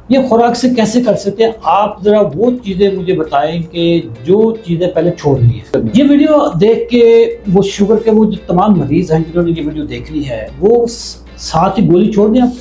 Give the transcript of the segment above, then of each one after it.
ये खुराक से कैसे कर सकते हैं आप? जरा वो चीजें मुझे बताएं कि जो चीजें पहले छोड़ ली है। ये वीडियो देख के वो शुगर के वो जो तमाम मरीज हैं जिन्होंने ये वीडियो देखनी है वो साथ ही गोली छोड़ दें। आप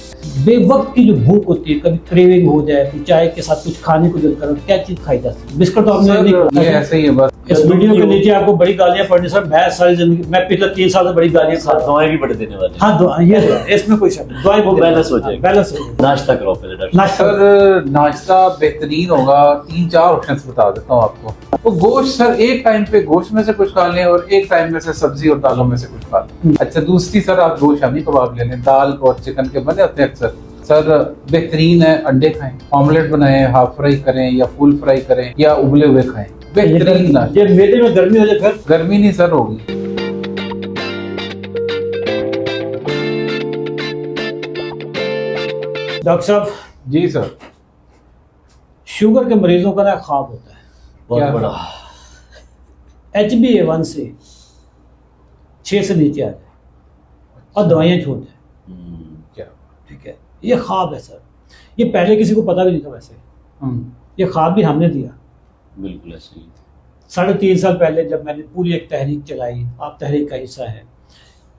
बेवक्त की जो भूख होती है, कभी क्रेविंग हो जाए, तो चाय के साथ कुछ खाने को दिल करो, क्या चीज खाई जा सकती है? बिस्कुट तो आपने नहीं खाया। ये ऐसे ही है बस। इस वीडियो के नीचे आपको बड़ी गालियां पड़नी सर। मैं सारी जिंदगी, मैं पिछले 3 साल से बड़ी गालियां खा रहा हूं। दवाएं भी बड़े देने वाले। हाँ दुआ, ये इसमें कोई शक नहीं, दवाई वो बैलेंस हो जाएगा। बैलेंस हो जाएगा। नाश्ता करो पहले डॉक्टर। नाश्ता सर नाश्ता बेहतरीन होगा। 3-4 ऑप्शंस बता देता हूँ आपको। तो गोश्त सर, एक टाइम पे गोश्त में से कुछ खा लें और एक टाइम में से सब्जी और दालों में से कुछ खा लें। अच्छा, दूसरी सर आप गोश्त शामी कबाब ले लें। दाल और चिकन के बने होते हैं अक्सर। सर बेहतरीन है, अंडे खाएं, ऑमलेट बनाएं, हाफ फ्राई करें या फुल फ्राई करें या उबले हुए खाएं। बेहतरीन नाश्ता। ये मेरे में गर्मी हो जाए फिर? गर्मी नहीं सर होगी। डॉक्टर साहब जी सर। शुगर के मरीजों का ना ख्वाब होता है बहुत बड़ा। HbA1 से 6 से नीचे आ जाए और दवाइयाँ छोड़ जाए। क्या? ठीक है, ये ख्वाब है सर। ये पहले किसी को पता भी नहीं था वैसे। ये ख्वाब भी हमने दिया। बिल्कुल ऐसे ही। 3.5 साल पहले जब मैंने पूरी एक तहरीक चलाई, आप तहरीक का हिस्सा है,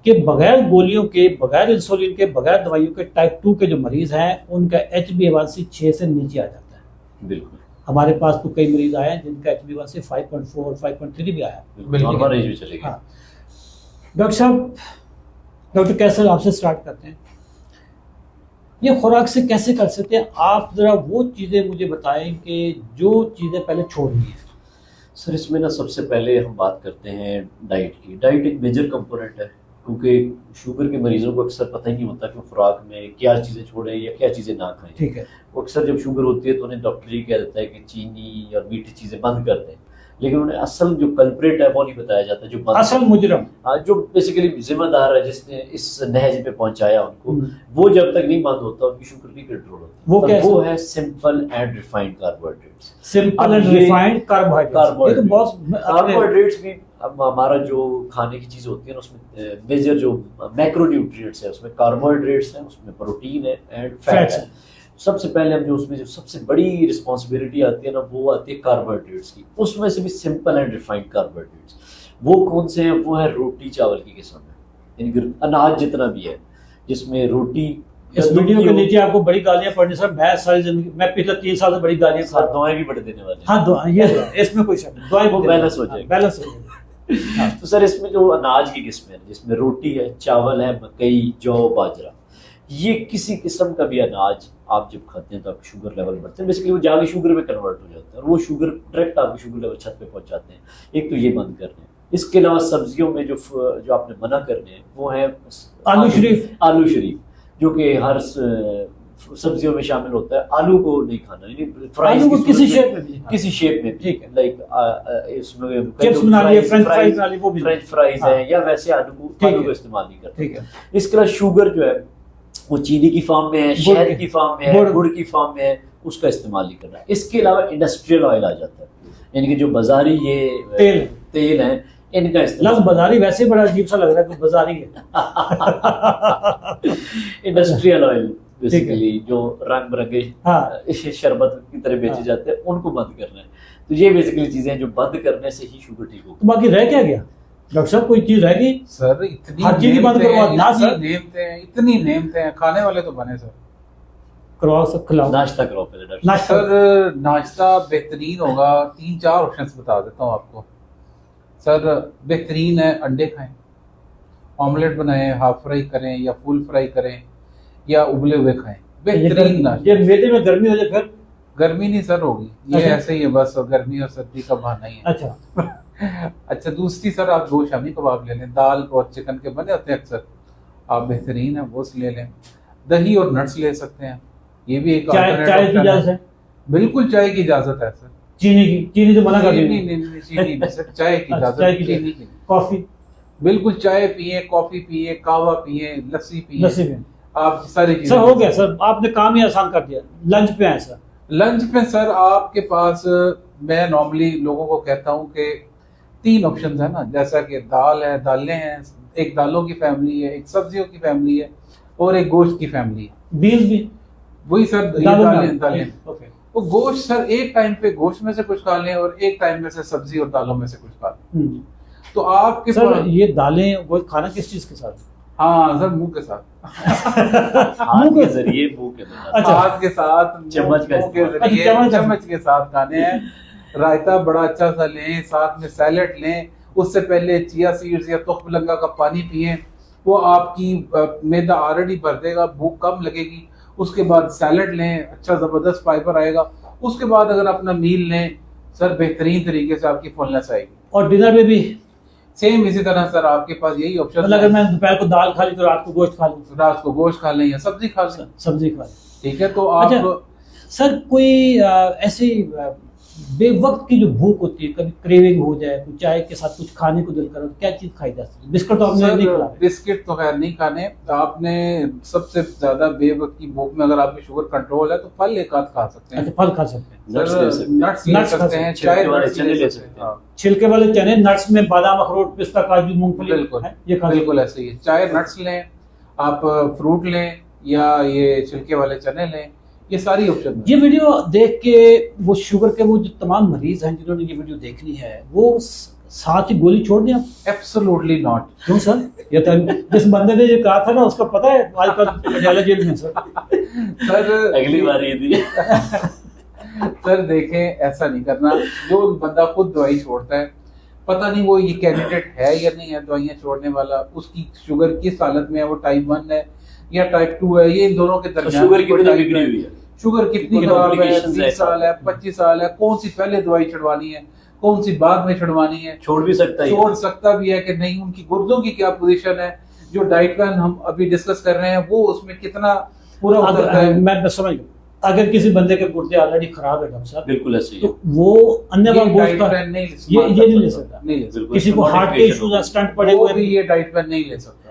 कि बगैर गोलियों के, बगैर इंसुलिन के, बगैर दवाइयों के टाइप 2 के जो मरीज हैं उनका HbA1c 6 से नीचे आ जाता है। बिल्कुल। हमारे पास तो कई मरीज आए हैं जिनका HbA1c 5.4 5.3 भी आया। नॉर्मल रेंज में चले गए। हाँ। डॉक्टर साहब, डॉक्टर कैसर आपसे स्टार्ट करते हैं। ये खुराक से कैसे कर सकते हैं आप? जरा वो चीज़ें मुझे बताएं कि जो चीज़ें पहले छोड़ ली हैं। सर इसमें ना सबसे पहले हम बात करते हैं डाइट की। डाइट एक मेजर कंपोनेंट है, क्योंकि शुगर के मरीजों को अक्सर पता ही नहीं होता कि खुराक में क्या चीज़ें छोड़ें या क्या चीज़ें ना खाएं। ठीक है। वो अक्सर जब शुगर होती है तो उन्हें डॉक्टर ही कह देता है कि चीनी और मीठी चीज़ें बंद कर दें, लेकिन उन्हें असल जो कल्प्रेट है वो नहीं बताया जाता। जो असल मुजरम, जो बेसिकली जिम्मेदार है जिसने इस नहज पे पहुंचाया उनको, वो जब तक नहीं बंद होता उनकी शुगर नहीं कंट्रोल होती। वो है simple and refined carbohydrates. Simple and refined carbohydrates. ये तो बहुत कार्बोहाइड्रेट्स भी अब हमारा जो खाने की चीज़ होती है ना उसमें मेजर जो मैक्रोन्यूट्रिएंट्स है उसमें कार्बोहाइड्रेट्स हैं, उसमें प्रोटीन है एंड फैट है। सबसे पहले हम जो उसमें जो सबसे बड़ी रिस्पॉन्सिबिलिटी आती है ना वो आती है कार्बोहाइड्रेट्स की। उसमें से भी सिंपल एंड रिफाइंड कार्बोहाइड्रेट्स वो कौन से हैं? वो है रोटी चावल की किस्म है, यानी अनाज जितना भी है जिसमें रोटी। इस वीडियो के नीचे आपको बड़ी गालियां पड़नी सर। मैं सारी जिंदगी, मैं पिछले 3 साल से बड़ी गालियां खा रहा हूं। दवाएं भी बड़े देने वाले। हाँ दुआ, ये इसमें कोई शक नहीं, दवाई वो बैलेंस हो जाएगा। बैलेंस हो जाएगा। तो सर इसमें जो अनाज की किस्में हैं जिसमें रोटी है, चावल है, मकई, जौ, बाजरा, ये किसी किस्म का भी अनाज आप जब खाते हैं तो आपकी शुगर लेवल बढ़ते हैं। बेसिकली वो जाके शुगर में कन्वर्ट हो जाते हैं और वो शुगर डायरेक्ट आपकी शुगर लेवल छत पे पहुंच जाते हैं। एक तो ये बंद करने हैं। इसके अलावा सब्जियों में जो आपने मना करने हैं वो है आलू शरीफ। आलू शरीफ जो कि हर सब्जियों में शामिल होता है। आलू को नहीं खाना, यानी आलू को किसी शेप में भी, किसी शेप में, ठीक है, लाइक इसमें चिप्स बना लिए, फ्रेंच फ्राइज बना लिए, वो भी फ्रेंच फ्राइज है, या वैसे आलू को इस्तेमाल नहीं करते। ठीक है। इसके अलावा शुगर जो है वो चीनी की फॉर्म में है, शहद की फॉर्म में है, गुड़ की फॉर्म में है, उसका इस्तेमाल नहीं करना। इसके अलावा इंडस्ट्रियल ऑयल आ जाता है, यानी कि जो बाजारी ये तेल है इनका इस्तेमाल। बाजारी वैसे बड़ा अजीब सा लग रहा है कि बाजारी है। इंडस्ट्रियल ऑयल बेसिकली जो रंग बिरंगे शरबत की तरह बेचे जाते हैं उनको बंद करना है। तो ये बेसिकली चीजें जो बंद करने से ही शुगर ठीक होगी। तो बाकी रह क्या गया डॉक्टर साहब? कोई चीज रह गई सर? इतनी हर चीज बंद करवा ना सर। इतनी नेमते हैं, खाने वाले तो बने सर। करवाओ सब, खिलाओ। नाश्ता करो पहले डॉक्टर। नाश्ता सर नाश्ता बेहतरीन होगा। 3-4 ऑप्शंस बता देता हूँ आपको। सर बेहतरीन है, अंडे खाएं, ऑमलेट बनाएं, हाफ फ्राई करें या फुल फ्राई करें या उबले हुए खाएं। बेहतरीन नाश्ता। ये मेरे में गर्मी हो जाए फिर? गर्मी नहीं सर होगी। ये अच्छा। ऐसे ही है बस, गर्मी और सर्दी का बहाना ही है। अच्छा। अच्छा, दूसरी सर आप गोश्त शामी कबाब ले लें। दाल और चिकन के बने होते हैं अक्सर, आप बेहतरीन है वो ले लें। दही और नट्स ले सकते हैं, ये भी एक चाय की इजाजत है? बिल्कुल चाय की इजाजत है सर। चीनी तो मना कर दी। नहीं चीनी नहीं सर, चाय की इजाजत है। चीनी की। कॉफी? बिल्कुल चाय पिए, कॉफी पिए, कावा पिए, लस्सी पिए। लस्सी में आप सारी चीजें। सर हो गया सर, आपने काम ही आसान कर दिया। लंच पे आए सर। लंच पे सर आपके पास मैं नॉर्मली लोगों को कहता हूँ कि 3 ऑप्शन है ना, जैसा कि दाल है, दालें हैं, एक दालों की फैमिली है, एक सब्जियों की फैमिली है और एक गोश्त की फैमिली है। बीन्स भी? वही सर ये दालों दालें में। दालें ओके। वो गोश्त सर एक टाइम पे गोश्त में से कुछ खा लें और एक टाइम में से सब्जी और दालों में से कुछ खा लें। तो आपके सर पास ये दालें वो खाना किस चीज के साथ? हाँ सर मुंह के साथ हाथ के जरिए मुंह के अंदर। अच्छा। हाथ के साथ चम्मच का मुंह के इस्तेमाल। जरिए अच्छा, चम्मच के साथ खाने हैं। रायता बड़ा अच्छा सा लें, साथ में सैलेड लें, उससे पहले चिया सीड्स या तुखमलंगा का पानी पिएं, वो आपकी मैदा ऑलरेडी भर देगा, भूख कम लगेगी। उसके बाद सैलेड लें, अच्छा जबरदस्त फाइबर आएगा। उसके बाद अगर अपना मील लें सर, बेहतरीन तरीके से आपकी फुलनेस आएगी। और डिनर में भी सेम इसी तरह सर आपके पास यही ऑप्शन मतलब अगर मैं दोपहर को दाल खा ली तो रात को गोश्त खा लूँ, रात को गोश्त खा लें या सब्जी खा लें, सब्जी खा ली। ठीक है। तो आप अच्छा, सर कोई ऐसी बेवक्त की जो भूख होती है, कभी क्रेविंग हो जाए, कुछ चाय के साथ कुछ खाने को दिल करो, क्या चीज खाई जा सकती है? बिस्कुट तो आपने नहीं खिला। बिस्किट तो खैर नहीं खाने। आपने सबसे ज्यादा बेवक्त की भूख में अगर आपकी शुगर कंट्रोल है तो फल एक आध खा सकते हैं। अच्छा, फल खा सकते हैं, नट्स ले सकते हैं। नट्स ले Nuts खा सकते हैं, सकते चाय छिलके वाले nuts चने ले ले सकते सकते हैं। हैं। छिलके वाले चने, नट्स में बादाम, अखरोट, पिस्ता, काजू, मूंगफली, बिल्कुल है, ये खा बिल्कुल ऐसे ही है। चाहे नट्स लें, आप फ्रूट लें या ये छिलके वाले चने लें, ये सारी ऑप्शन ये वीडियो देख के वो शुगर के वो जो तमाम मरीज हैं जिन्होंने ये वीडियो देखनी है वो साथ ही गोली छोड़ दें आप? Absolutely not. क्यों सर? ये तो जिस बंदे ने ये कहा था ना उसका पता है आजकल पटियाला जेल में सर। सर अगली बार ये दी। सर देखें, ऐसा नहीं करना। जो बंदा खुद दवाई छोड़ता है, पता नहीं वो ये कैंडिडेट है या नहीं है दवाइयाँ छोड़ने वाला, उसकी शुगर किस हालत में है, वो टाइप 1 है या टाइप 2 है, ये इन दोनों के दरमियान शुगर कितनी बिगड़ी हुई है, शुगर कितनी कितनी खराब है, complications 30 साल है, 25 साल है, कौन सी पहले दवाई छुड़वानी है, कौन सी बाद में छुड़वानी है, छोड़ भी सकता है। छोड़ सकता भी है कि नहीं, उनकी गुर्दों की क्या पोजीशन है, जो डाइट प्लान हम अभी डिस्कस कर रहे हैं वो उसमें कितना पूरा उतरता है। मैं समझ गया। अगर किसी बंदे के गुर्दे ऑलरेडी खराब है डॉक्टर साहब, बिल्कुल ऐसे ही तो वो अन्य ये गोश्त डाइट का प्लान नहीं ये नहीं ले सकता। नहीं ले सकता। बिल्कुल। किसी को हार्ट के इश्यूज स्टंट पड़े वो हुए, भी ये डाइट प्लान नहीं ले सकता।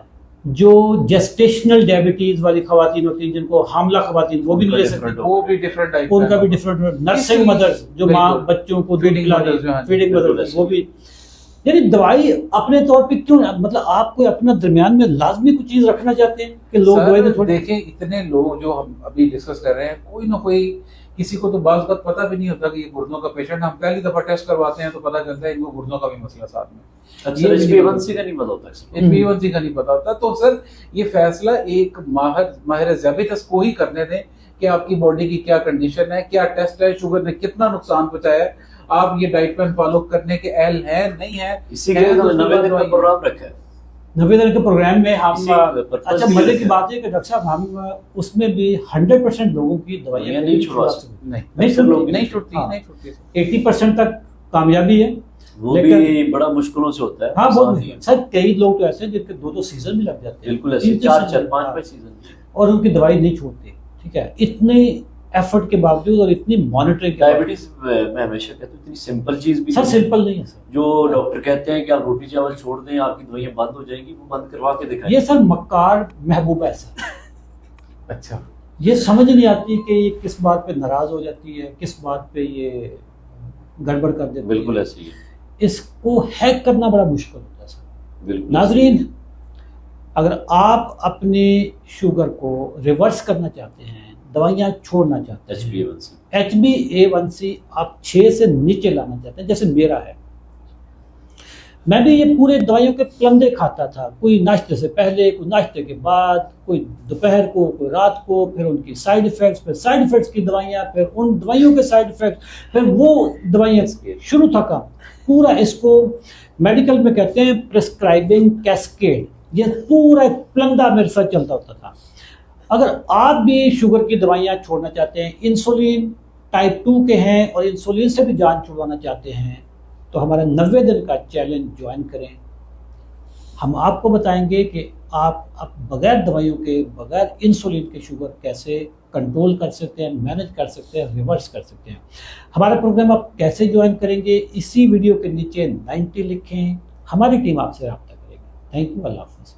जो जेस्टेशनल डायबिटीज वाली खवातीन होती हैं, जिनको हामला खवातीन, वो भी नहीं ले सकती, वो भी डिफरेंट डाइट उनका भी डिफरेंट। नर्सिंग मदर्स जो माँ बच्चों को दूध Feeding पिला mothers जो रही, हैं, फीडिंग बिल्कुल मदर्स, ऐसे। वो भी। यानी दवाई अपने तौर पे क्यों, मतलब आप कोई अपना दरमियान में लाजमी कुछ चीज रखना चाहते हैं कि लोग दवाई सर में थोड़ी। देखें, इतने लोग जो हम अभी डिस्कस कर रहे हैं, कोई ना कोई, किसी को तो बाज़ वक़्त पता भी नहीं होता कि ये गुर्दों का पेशेंट, हम पहली दफा टेस्ट करवाते हैं तो पता चलता है इनको गुर्दों का भी मसला साथ में। अच्छा, HbA1c का नहीं पता होता है। HbA1c का नहीं पता होता। तो सर ये फैसला एक माहिर ज़ैबितस को ही करने दें कि आपकी बॉडी की क्या कंडीशन है, क्या टेस्ट है, शुगर ने कितना नुकसान पहुंचाया है, आप ये डाइट प्लान फॉलो करने के अहल हैं नहीं है। इसी के लिए तो 90 दिन का प्रोग्राम रखा है। 90 दिन के प्रोग्राम में हम इसी purpose अच्छा, के मजे लिए की है। बात है कि डॉक्टर साहब हम उसमें भी 100% लोगों की दवाइयाँ नहीं छुड़वा सकते। नहीं नहीं छुड़ती, नहीं छुटती, हाँ। नहीं छुटती। 80% तक कामयाबी है। वो भी बड़ा मुश्किलों से होता है। हाँ, आसान बहुत नहीं है। सर कई लोग तो ऐसे हैं जिनके 2-2 सीजन भी लग जाते हैं, बिल्कुल ऐसे 3-3 4 सीजन, 5 हाँ, सीजन। और उनकी दवाई नहीं छोड़ते। ठीक है, इतने एफर्ट के बावजूद और इतनी मॉनिटरिंग के बावजूद। डायबिटीज मैं हमेशा कहता हूँ इतनी सिंपल चीज भी सर नहीं है। सिंपल नहीं है सर। जो डॉक्टर कहते हैं कि आप रोटी चावल छोड़ दें, आपकी दवाइयाँ बंद हो जाएंगी, वो बंद करवा के दिखाएं। ये सर मक्कार महबूबा है सर। अच्छा, ये समझ नहीं आती कि ये किस बात पे नाराज हो जाती है, किस बात पे ये गड़बड़ कर देती है। बिल्कुल ऐसे ही है। इसको हैक करना बड़ा मुश्किल होता है सर। बिल्कुल नाजरीन, अगर आप अपनी शुगर को रिवर्स करना चाहते हैं, दवाइयाँ छोड़ना चाहते हैं, HbA1c HbA1c आप 6 से नीचे लाना चाहते हैं, जैसे मेरा है। मैं भी ये पूरे दवाइयों के प्लंदे खाता था, कोई नाश्ते से पहले, कोई नाश्ते के बाद, कोई दोपहर को, कोई रात को, फिर उनकी साइड इफेक्ट्स, फिर साइड इफेक्ट्स की दवाइयाँ, फिर उन दवाइयों के साइड इफेक्ट्स, फिर वो दवाइयाँ, शुरू था काम पूरा। इसको मेडिकल में कहते हैं प्रिस्क्राइबिंग कैस्केड। ये पूरा प्लंदा मेरे साथ चलता होता था। अगर आप भी शुगर की दवाइयाँ छोड़ना चाहते हैं, इंसुलिन टाइप 2 के हैं और इंसुलिन से भी जान छुड़वाना चाहते हैं, तो हमारा 90 दिन का चैलेंज ज्वाइन करें। हम आपको बताएंगे कि आप बगैर दवाइयों के, बगैर इंसुलिन के शुगर कैसे कंट्रोल कर सकते हैं, मैनेज कर सकते हैं, रिवर्स कर सकते हैं। हमारा प्रोग्राम आप कैसे ज्वाइन करेंगे, इसी वीडियो के नीचे 90 लिखें, हमारी टीम आपसे रब्ता करेगी। थैंक यू, अल्लाह हाफ़िज़।